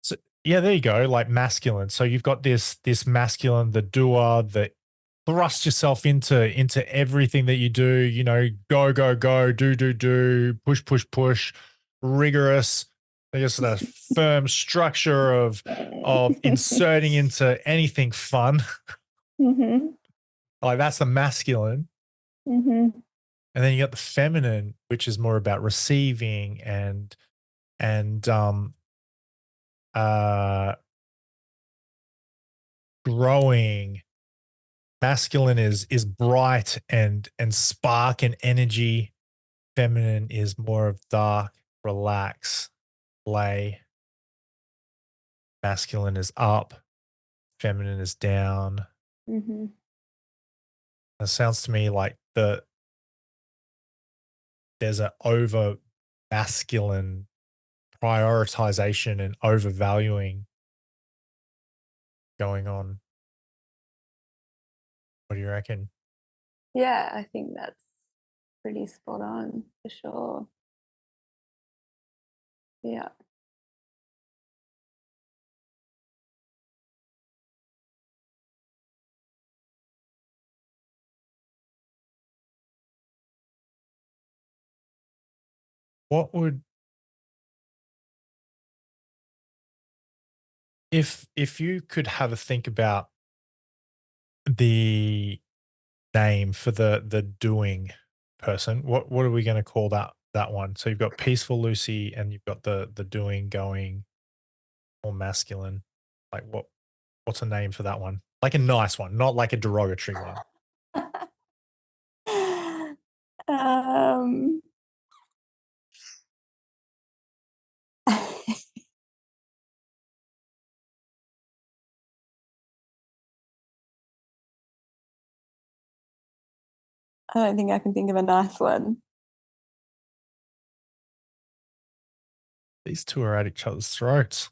So yeah, there you go, like masculine. So you've got this masculine, the doer, that thrust yourself into everything that you do, you know, go, go, go, do, push, rigorous. Just a firm structure of inserting into anything fun. Mm-hmm. Like, that's the masculine. Mm-hmm. And then you got the feminine, which is more about receiving and uh growing. Masculine is bright and spark and energy. Feminine is more of dark, relax, play. Masculine is up, feminine is down. Mm-hmm. It sounds to me like there's an over masculine prioritization and overvaluing going on. What do you reckon? Yeah, I think that's pretty spot on for sure. Yeah. What would if you could have a think about the name for the doing person, what are we going to call that one? So you've got peaceful Lucy and you've got the doing, going, or masculine. Like, what's a name for that one? Like a nice one, not like a derogatory one. um I don't think I can think of a nice one. These two are at each other's throats.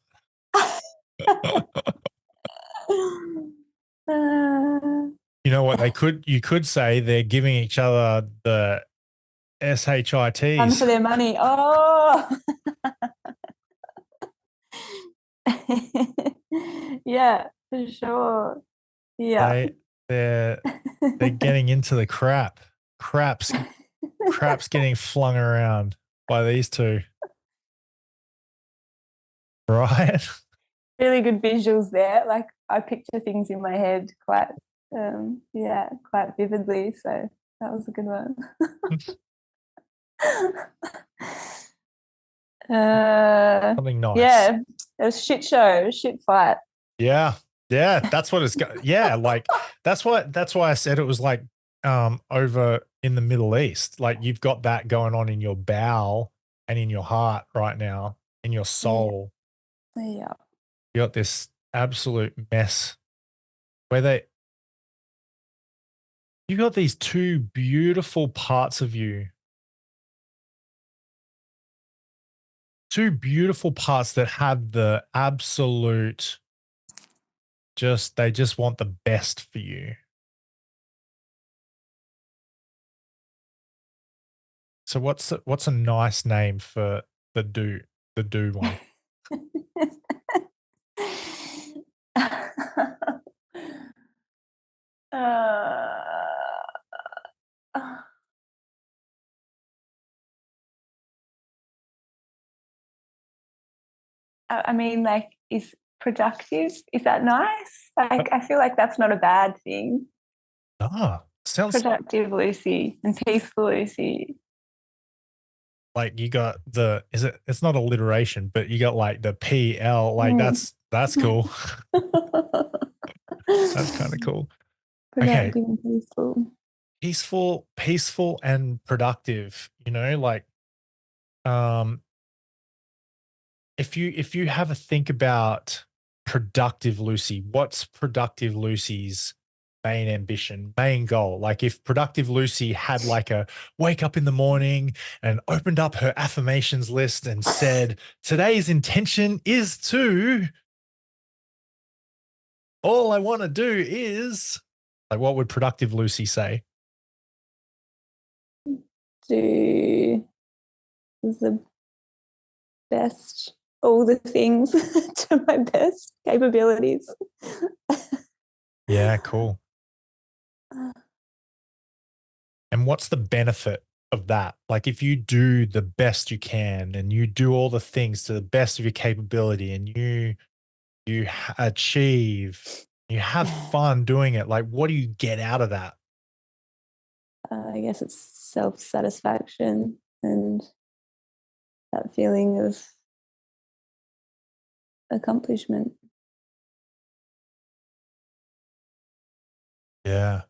You know what you could say they're giving each other the SHITs. Run for their money. Oh. Yeah, for sure. Yeah. They're getting into the crap. Crap's getting flung around by these two. Right? Really good visuals there. Like I picture things in my head quite quite vividly. So that was a good one. Something nice. Yeah, it was a shit show, shit fight. Yeah. That's what it's got. Yeah, like that's why I said it was like over in the Middle East. Like you've got that going on in your bowel and in your heart right now, in your soul. Yeah. You got this absolute mess where you got these two beautiful parts of you. Two beautiful parts that have the absolute they just want the best for you. So what's a nice name for the do one? I mean, like, is productive? Is that nice? Like, I feel like that's not a bad thing. Sounds productive Lucy and peaceful Lucy. Like you got it's not alliteration, but you got like the PL, like that's cool. That's kind of cool. Productive and peaceful. Peaceful and productive, you know, like if you have a think about productive Lucy, what's productive Lucy's main ambition, main goal? Like if productive Lucy had like a wake up in the morning and opened up her affirmations list and said, today's intention is to, all I want to do is, like, what would productive Lucy say? Do the best, all the things to my best capabilities. Yeah, cool. And what's the benefit of that? Like if you do the best you can and you do all the things to the best of your capability and you achieve, you have fun doing it, like what do you get out of that? I guess it's self-satisfaction and that feeling of accomplishment. Yeah.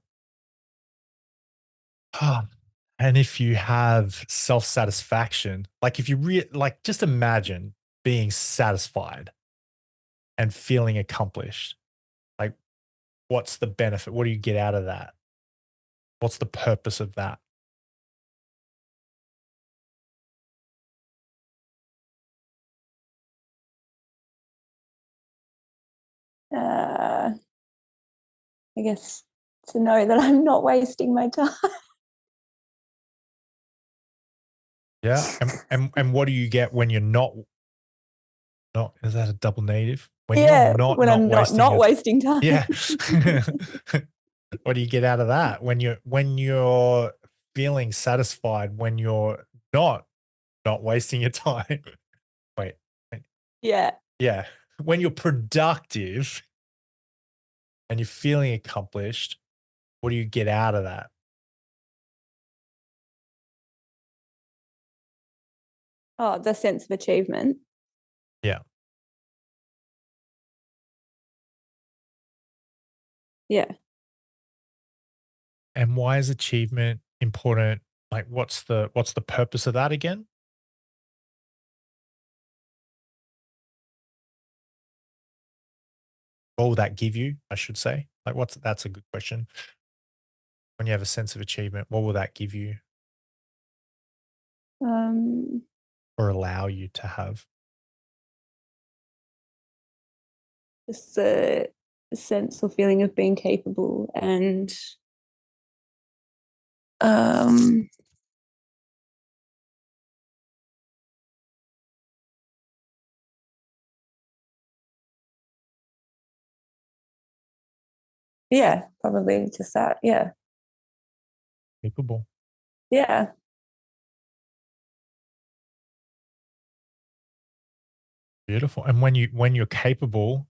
And if you have self-satisfaction, like if you like just imagine being satisfied and feeling accomplished, like what's the benefit? What do you get out of that? What's the purpose of that? I guess to know that I'm not wasting my time. Yeah. And what do you get when you're not, is that a double negative? When Yeah, you're not, when I'm not wasting time. Yeah. What do you get out of that? When you're feeling satisfied, when you're not wasting your time. Wait. Yeah. Yeah. When you're productive and you're feeling accomplished, what do you get out of that? Oh, the sense of achievement. Yeah. Yeah. And why is achievement important? Like what's the purpose of that again? What will that give you, I should say? Like that's a good question. When you have a sense of achievement, what will that give you? Or allow you to have? just the sense or feeling of being capable and yeah, probably just that. Yeah. Capable. Yeah. Beautiful. And when you're capable,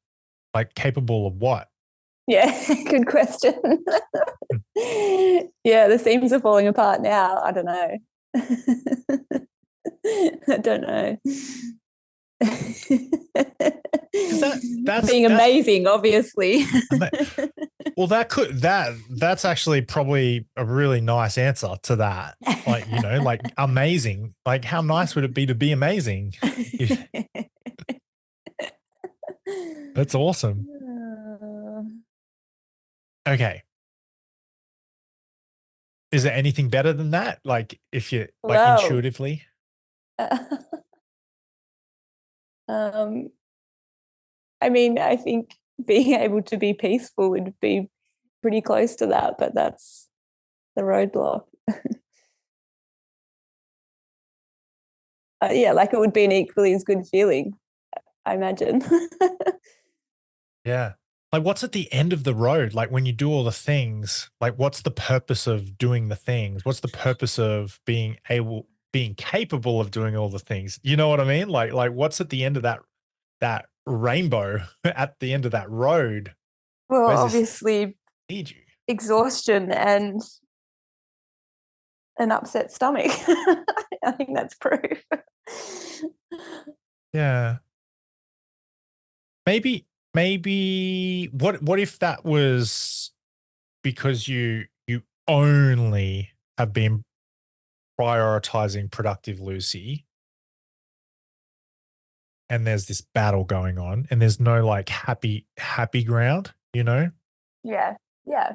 like capable of what? Yeah, good question. Yeah, the seams are falling apart now. I don't know. I don't know. That's being amazing, obviously. Well, that's actually probably a really nice answer to that. Like, like amazing. Like, how nice would it be to be amazing? That's awesome. Okay. Is there anything better than that? Like, if you like Well, intuitively? I mean, I think being able to be peaceful would be pretty close to that, but that's the roadblock. Yeah, like it would be an equally as good feeling, I imagine. Yeah. Like, what's at the end of the road? Like, when you do all the things, like, what's the purpose of doing the things? What's the purpose of being capable of doing all the things? You know what I mean? Like what's at the end of that rainbow at the end of that road? Well, obviously, lead you? Exhaustion and an upset stomach. I think that's proof. Yeah. Maybe what if that was because you only have been prioritizing productive Lucy, and there's this battle going on and there's no like happy ground, Yeah. Yeah.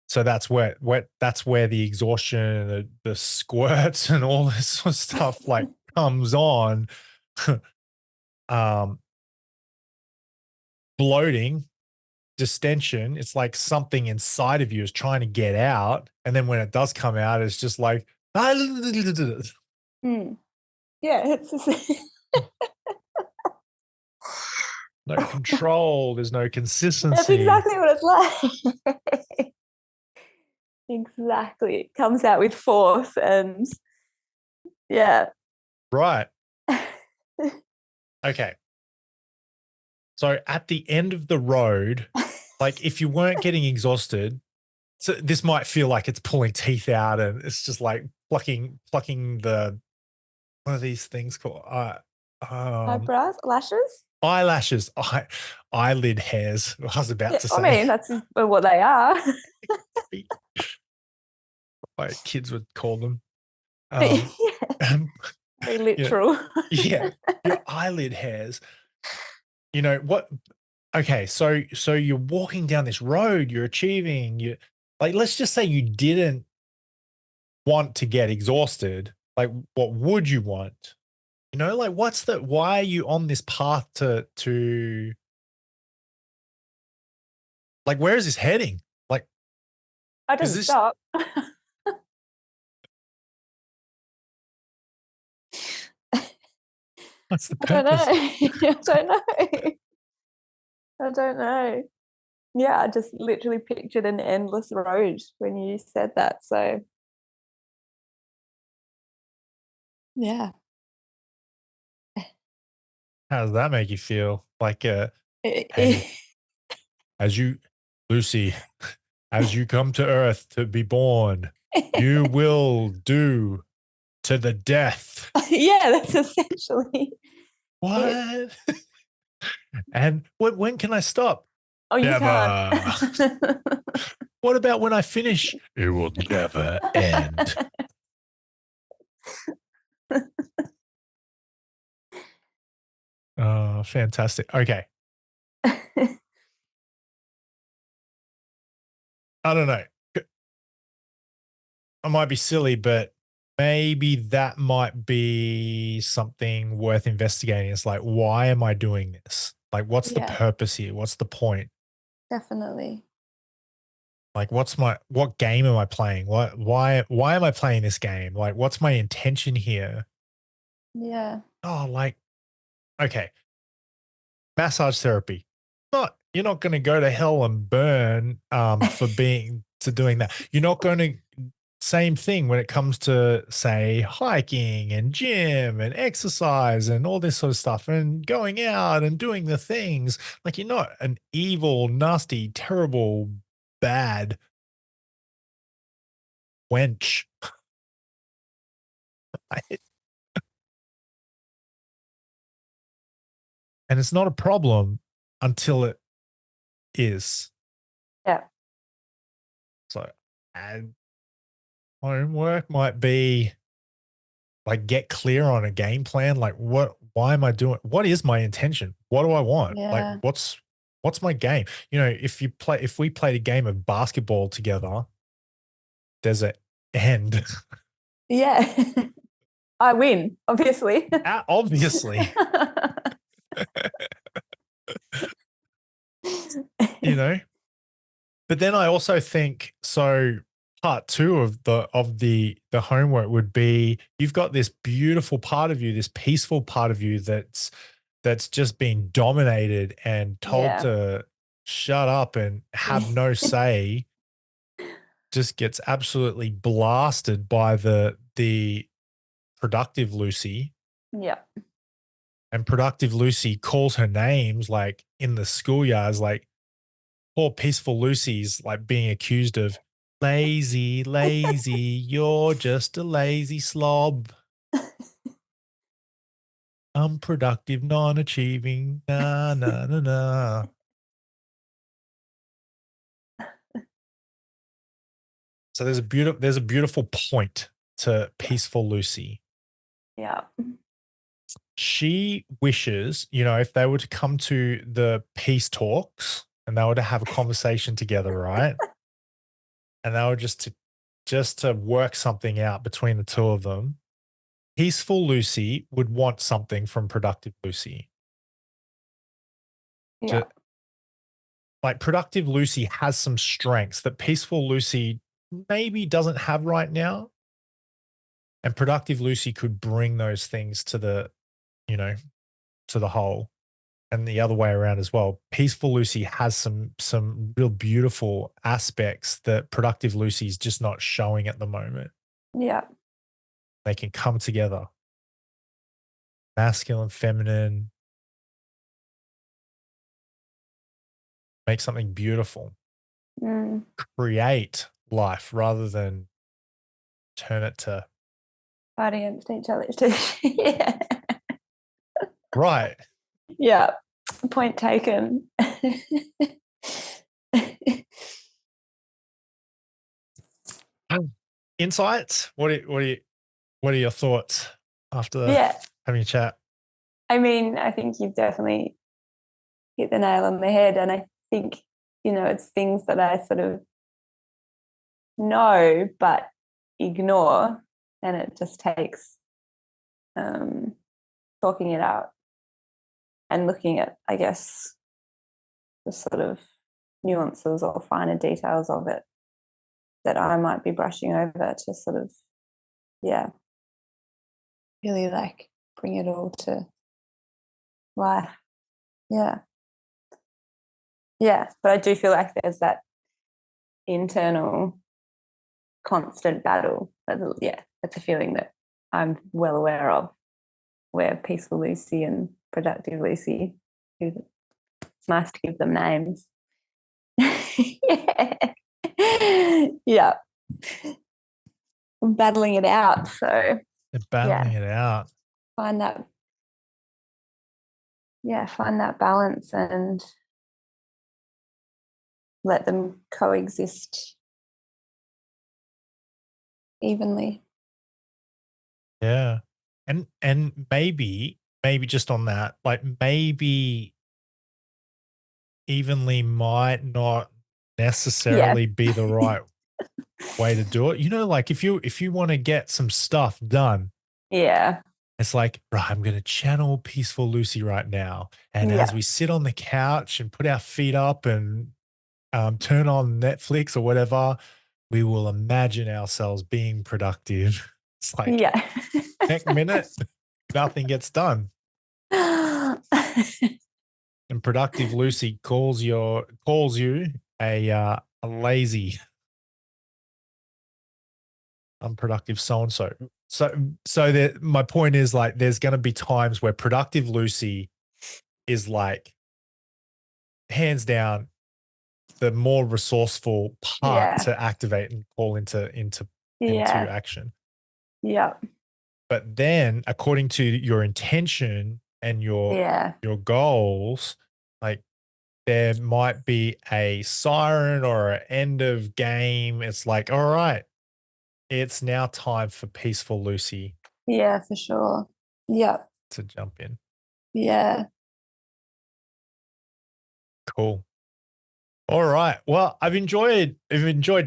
So that's where the exhaustion and the squirts and all this sort of stuff like comes on. Bloating, distension, it's like something inside of you is trying to get out, and then when it does come out, it's just like Yeah, it's no control, there's no consistency. That's exactly what it's like. Exactly. It comes out with force and yeah. Right. Okay. So at the end of the road, like if you weren't getting exhausted, so this might feel like it's pulling teeth out and it's just like plucking the, what are these things called? Eyebrows, lashes? Eyelashes, eyelid hairs. I was about to say. I mean, that's what they are. My kids would call them. Very literal. Yeah, your eyelid hairs. You know what? Okay, so you're walking down this road, you're achieving, like, let's just say you didn't want to get exhausted. Like, what would you want? Like, why are you on this path to like, where is this heading? Like, I didn't stop. What's the purpose? I don't know. Yeah, I just literally pictured an endless road when you said that. So, yeah. How does that make you feel? Like, hey, Lucy, as you come to Earth to be born, you will do to the death. Yeah, that's essentially what. And when can I stop? Oh, you never. can't. What about when I finish? It will never end. Oh, fantastic. Okay. I don't know. I might be silly, but maybe that might be something worth investigating. It's like, why am I doing this? Like, what's the Yeah. purpose here? What's the point? Definitely. Like, what game am I playing? Why am I playing this game? Like, what's my intention here? Yeah. Oh, like, okay, massage therapy. You're not going to go to hell and burn for doing that. You're not going to, same thing when it comes to, say, hiking and gym and exercise and all this sort of stuff and going out and doing the things. Like, you're not an evil, nasty, terrible, bad wench. Right? And it's not a problem until it is. Yeah. So, and homework might be like, get clear on a game plan. Like, why am I doing, what is my intention? What do I want? Like, Yeah. what's my game? You know, if we played a game of basketball together, there's an end. Yeah. I win, obviously. Obviously, you know, but then I also think, so part two of the homework would be, you've got this beautiful part of you, this peaceful part of you that's just been dominated and told Yeah. to shut up and have no say, just gets absolutely blasted by the productive Lucy. Yeah. And productive Lucy calls her names, like in the schoolyards, like poor peaceful Lucy's like being accused of lazy, you're just a lazy slob. Unproductive, non-achieving, nah, nah, nah, nah. So there's a beautiful point to peaceful Lucy. Yeah. She wishes, you know, if they were to come to the peace talks and they were to have a conversation together, right? And they were just to work something out between the two of them, peaceful Lucy would want something from productive Lucy. Yeah. Like, productive Lucy has some strengths that peaceful Lucy maybe doesn't have right now. And productive Lucy could bring those things to the, you know, to the whole, and the other way around as well. Peaceful Lucy has some real beautiful aspects that productive Lucy is just not showing at the moment. Yeah. They can come together. Masculine, feminine, make something beautiful. Mm. Create life rather than turn it to, Fight against each other too. Yeah. right. Yeah. Point taken. Insights? What are your thoughts after Yeah. having a chat? I mean, I think you've definitely hit the nail on the head. And I think, you know, it's things that I sort of know but ignore. And it just takes talking it out and looking at, I guess, the sort of nuances or finer details of it that I might be brushing over to sort of, yeah, really like bring it all to life. Yeah. Yeah. But I do feel like there's that internal constant battle. That's a feeling that I'm well aware of, where peaceful Lucy and productive Lucy, it's nice to give them names. Yeah. Yeah. I'm battling it out. So They're battling it out. find that balance and let them coexist evenly. Yeah. And maybe just on that, like, maybe evenly might not necessarily be the right way to do it. You know, like, if you want to get some stuff done, Yeah. It's like, right, I'm going to channel peaceful Lucy right now. And as we sit on the couch and put our feet up and turn on Netflix or whatever, we will imagine ourselves being productive. It's like, next minute, nothing gets done. And productive Lucy calls you a lazy, unproductive so-and-so. So my point is, like, there's going to be times where productive Lucy is like, hands down, the more resourceful part to activate and call into action. Yeah. But then, according to your intention and your goals, like, there might be a siren or an end of game. It's like, all right, it's now time for peaceful Lucy. Yeah, for sure. Yeah. To jump in. Yeah. Cool. All right. Well, I've enjoyed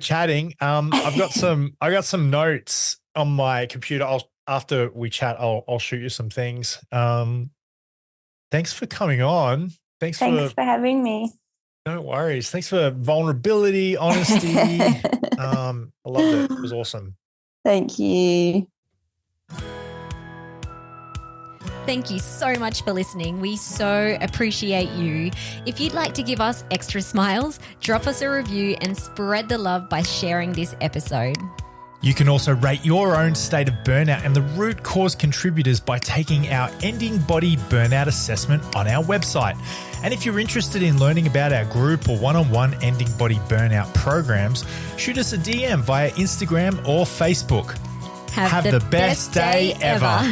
chatting. I got some notes on my computer. After we chat, I'll shoot you some things. Thanks for coming on. Thanks for having me. No worries. Thanks for vulnerability, honesty. I loved it. It was awesome. Thank you. Thank you so much for listening. We so appreciate you. If you'd like to give us extra smiles, drop us a review and spread the love by sharing this episode. You can also rate your own state of burnout and the root cause contributors by taking our Ending Body Burnout Assessment on our website. And if you're interested in learning about our group or one-on-one Ending Body Burnout programs, shoot us a DM via Instagram or Facebook. Have the best day ever.